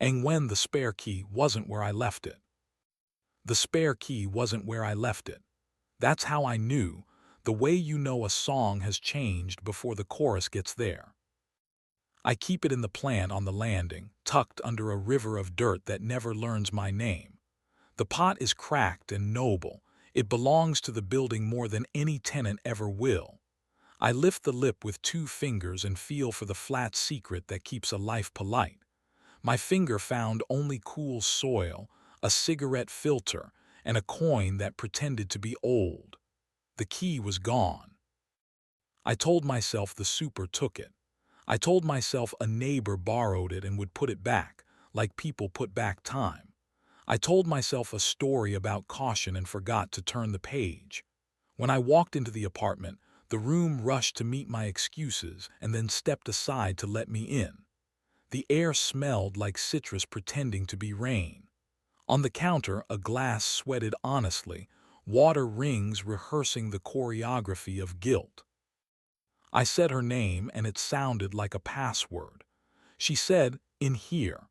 And when the spare key wasn't where I left it. The spare key wasn't where I left it. That's how I knew, the way you know a song has changed before the chorus gets there. I keep it in the plant on the landing, tucked under a river of dirt that never learns my name. The pot is cracked and noble. It belongs to the building more than any tenant ever will. I lift the lip with 2 fingers and feel for the flat secret that keeps a life polite. My finger found only cool soil, a cigarette filter, and a coin that pretended to be old. The key was gone. I told myself the super took it. I told myself a neighbor borrowed it and would put it back, like people put back time. I told myself a story about caution and forgot to turn the page. When I walked into the apartment, the room rushed to meet my excuses and then stepped aside to let me in. The air smelled like citrus pretending to be rain. On the counter, a glass sweated honestly, water rings rehearsing the choreography of guilt. I said her name and it sounded like a password. She said, "In here,"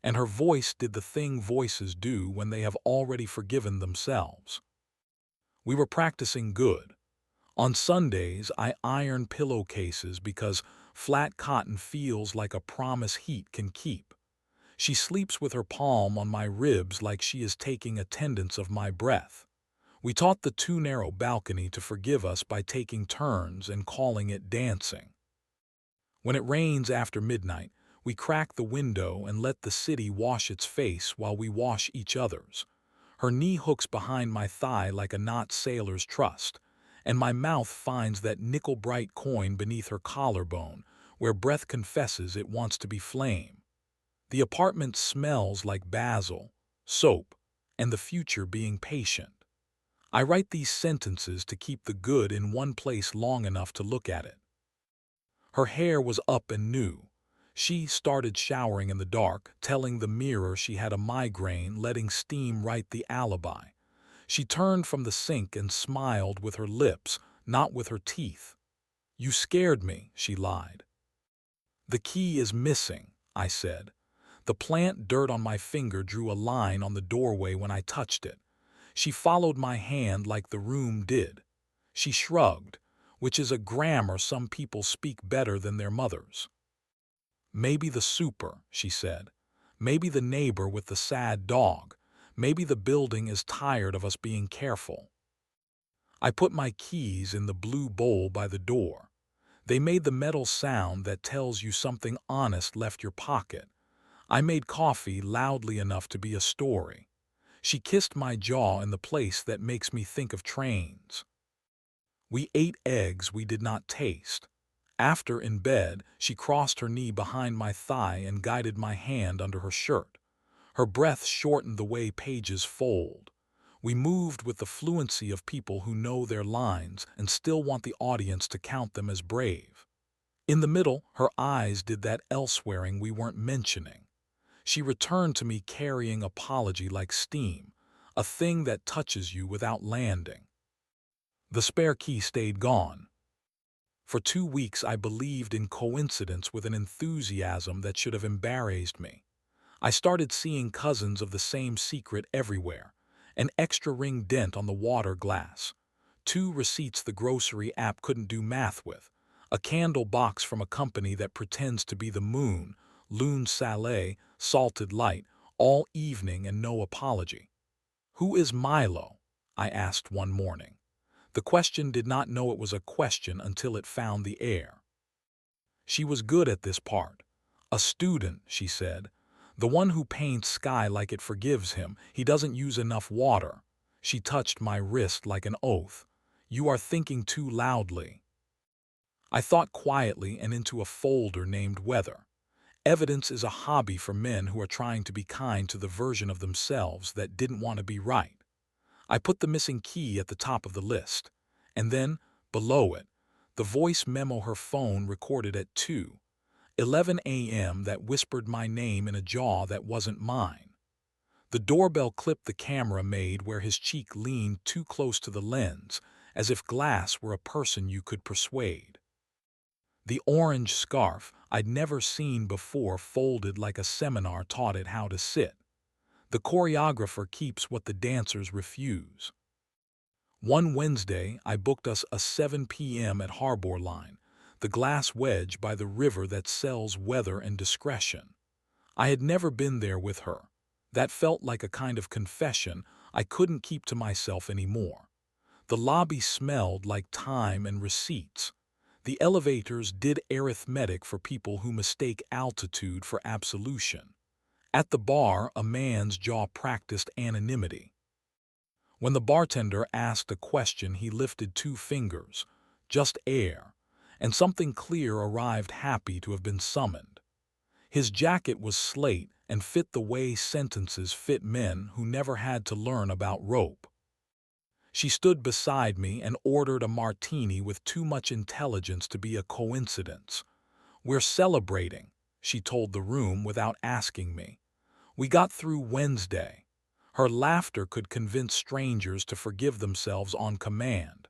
and her voice did the thing voices do when they have already forgiven themselves. We were practicing good. On Sundays, I iron pillowcases because flat cotton feels like a promise heat can keep. She sleeps with her palm on my ribs like she is taking attendance of my breath. We taught the too narrow balcony to forgive us by taking turns and calling it dancing. When it rains after midnight, we crack the window and let the city wash its face while we wash each other's. Her knee hooks behind my thigh like a knot sailor's trust, and my mouth finds that nickel-bright coin beneath her collarbone, where breath confesses it wants to be flame. The apartment smells like basil, soap, and the future being patient. I write these sentences to keep the good in one place long enough to look at it. Her hair was up and new. She started showering in the dark, telling the mirror she had a migraine, letting steam write the alibi. She turned from the sink and smiled with her lips, not with her teeth. "You scared me," she lied. "The key is missing," I said. The plant dirt on my finger drew a line on the doorway when I touched it. She followed my hand like the room did. She shrugged, which is a grammar some people speak better than their mothers. "Maybe the super," she said. "Maybe the neighbor with the sad dog. Maybe the building is tired of us being careful." I put my keys in the blue bowl by the door. They made the metal sound that tells you something honest left your pocket. I made coffee loudly enough to be a story. She kissed my jaw in the place that makes me think of trains. We ate eggs we did not taste. After, in bed, she crossed her knee behind my thigh and guided my hand under her shirt. Her breath shortened the way pages fold. We moved with the fluency of people who know their lines and still want the audience to count them as brave. In the middle, her eyes did that elsewhereing we weren't mentioning. She returned to me carrying apology like steam, a thing that touches you without landing. The spare key stayed gone. For 2 weeks I believed in coincidence with an enthusiasm that should have embarrassed me. I started seeing cousins of the same secret everywhere. An extra ring dent on the water glass. 2 receipts the grocery app couldn't do math with. A candle box from a company that pretends to be the moon. Lune salé, salted light, all evening and no apology. "Who is Milo?" I asked one morning. The question did not know it was a question until it found the air. She was good at this part. "A student," she said. "The one who paints sky like it forgives him. He doesn't use enough water." She touched my wrist like an oath. "You are thinking too loudly." I thought quietly and into a folder named Weather. Evidence is a hobby for men who are trying to be kind to the version of themselves that didn't want to be right. I put the missing key at the top of the list. And then, below it, the voice memo her phone recorded at 2:11 a.m. that whispered my name in a jaw that wasn't mine. The doorbell clipped the camera made where his cheek leaned too close to the lens, as if glass were a person you could persuade. The orange scarf I'd never seen before folded like a seminar taught it how to sit. The choreographer keeps what the dancers refuse. One Wednesday, I booked us a 7 p.m. at Harbor Line, the glass wedge by the river that sells weather and discretion. I had never been there with her. That felt like a kind of confession I couldn't keep to myself anymore. The lobby smelled like time and receipts. The elevators did arithmetic for people who mistake altitude for absolution. At the bar, a man's jaw practiced anonymity. When the bartender asked a question, he lifted two fingers, just air, and something clear arrived, happy to have been summoned. His jacket was slate and fit the way sentences fit men who never had to learn about rope. She stood beside me and ordered a martini with too much intelligence to be a coincidence. "We're celebrating," she told the room without asking me. We got through Wednesday. Her laughter could convince strangers to forgive themselves on command.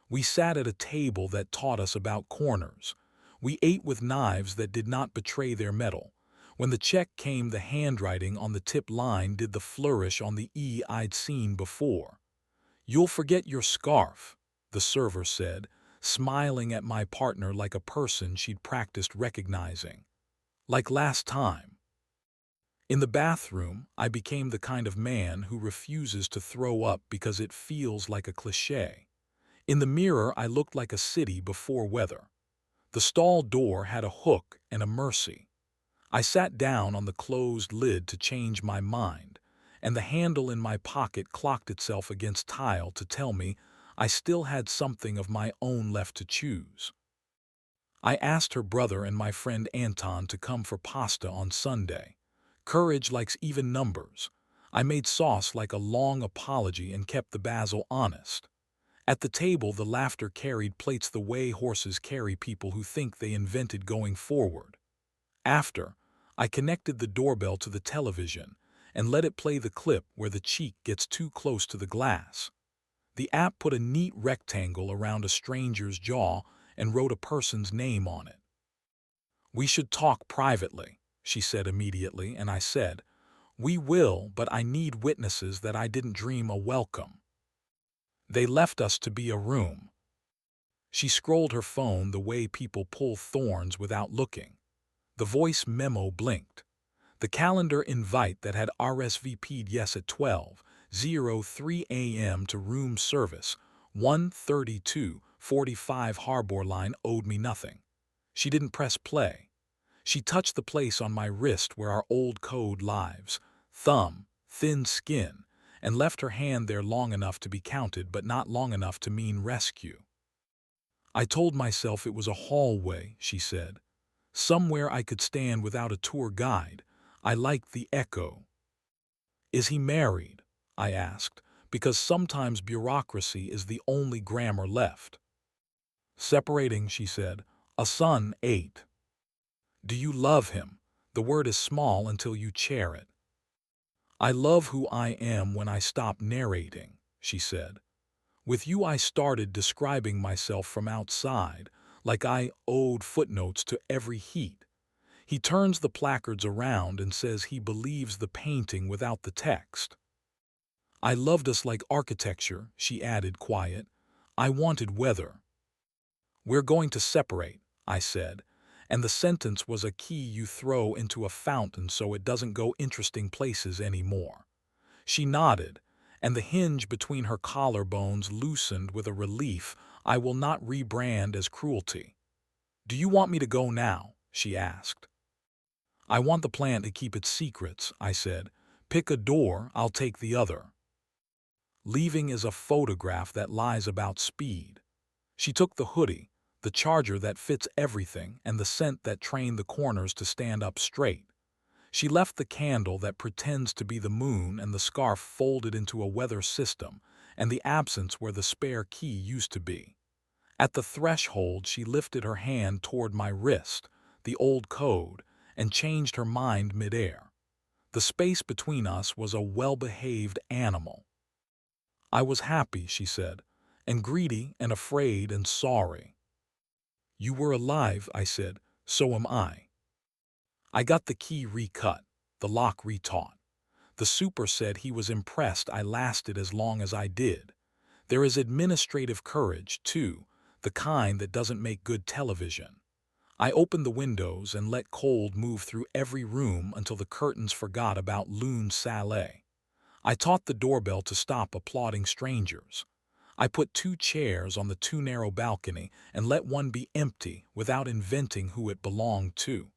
We sat at a table that taught us about corners. We ate with knives that did not betray their metal. When the check came, the handwriting on the tip line did the flourish on the E I'd seen before. "You'll forget your scarf," the server said, smiling at my partner like a person she'd practiced recognizing. "Like last time." In the bathroom, I became the kind of man who refuses to throw up because it feels like a cliché. In the mirror, I looked like a city before weather. The stall door had a hook and a mercy. I sat down on the closed lid to change my mind, and the handle in my pocket clocked itself against tile to tell me I still had something of my own left to choose. I asked her brother and my friend Anton to come for pasta on Sunday. Courage likes even numbers. I made sauce like a long apology and kept the basil honest. At the table, the laughter carried plates the way horses carry people who think they invented going forward. After, I connected the doorbell to the television and let it play the clip where the cheek gets too close to the glass. The app put a neat rectangle around a stranger's jaw and wrote a person's name on it. "We should talk privately," she said immediately, and I said, "We will, but I need witnesses that I didn't dream a welcome." They left us to be a room. She scrolled her phone the way people pull thorns without looking. The voice memo blinked. The calendar invite that had RSVP'd yes at 12:03 a.m. to room service, 1:32:45 Harbor Line, owed me nothing. She didn't press play. She touched the place on my wrist where our old code lives, thumb, thin skin, and left her hand there long enough to be counted but not long enough to mean rescue. I told myself it was a hallway, she said. Somewhere I could stand without a tour guide. I liked the echo. "Is he married?" I asked, because sometimes bureaucracy is the only grammar left. "Separating," she said. "A son, 8. "Do you love him?" The word is small until you chair it. "I love who I am when I stop narrating," she said. "With you I started describing myself from outside, like I owed footnotes to every heat." He turns the placards around and says he believes the painting without the text. "I loved us like architecture," she added, quiet. "I wanted weather." "We're going to separate," I said, and the sentence was a key you throw into a fountain so it doesn't go interesting places anymore. She nodded, and the hinge between her collarbones loosened with a relief I will not rebrand as cruelty. "Do you want me to go now?" she asked. "I want the plan to keep its secrets," I said. "Pick a door, I'll take the other." Leaving is a photograph that lies about speed. She took the hoodie, the charger that fits everything, and the scent that trained the corners to stand up straight. She left the candle that pretends to be the moon and the scarf folded into a weather system, and the absence where the spare key used to be. At the threshold, she lifted her hand toward my wrist, the old code, and changed her mind midair. The space between us was a well-behaved animal. "I was happy," she said, "and greedy and afraid and sorry." You were alive, I said. So am I. I got the key recut, the lock retaught. The super said he was impressed I lasted as long as I did. There is administrative courage, too, the kind that doesn't make good television. I opened the windows and let cold move through every room until the curtains forgot about Lune Saleh. I taught the doorbell to stop applauding strangers. I put 2 chairs on the too narrow balcony and let one be empty without inventing who it belonged to.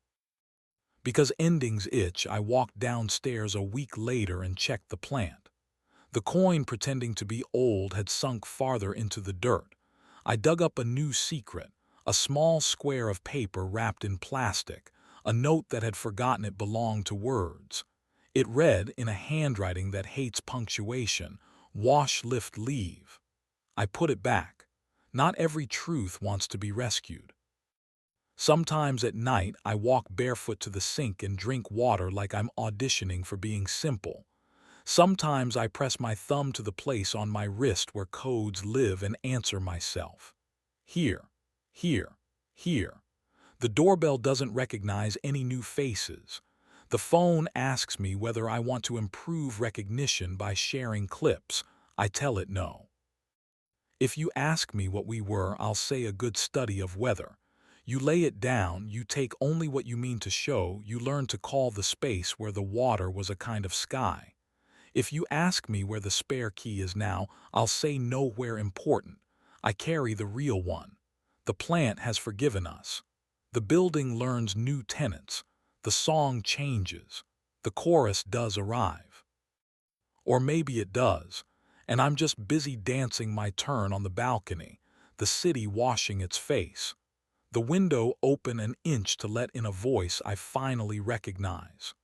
Because endings itch, I walked downstairs a week later and checked the plant. The coin pretending to be old had sunk farther into the dirt. I dug up a new secret, a small square of paper wrapped in plastic, a note that had forgotten it belonged to words. It read, in a handwriting that hates punctuation, "Wash, lift, leave." I put it back. Not every truth wants to be rescued. Sometimes at night I walk barefoot to the sink and drink water like I'm auditioning for being simple. Sometimes I press my thumb to the place on my wrist where codes live and answer myself. Here, here, here. The doorbell doesn't recognize any new faces. The phone asks me whether I want to improve recognition by sharing clips. I tell it no. If you ask me what we were, I'll say a good study of weather. You lay it down, you take only what you mean to show, you learn to call the space where the water was a kind of sky. If you ask me where the spare key is now, I'll say nowhere important. I carry the real one. The plant has forgiven us. The building learns new tenants. The song changes. The chorus does arrive. Or maybe it does, and I'm just busy dancing my turn on the balcony, the city washing its face. The window open an inch to let in a voice I finally recognize.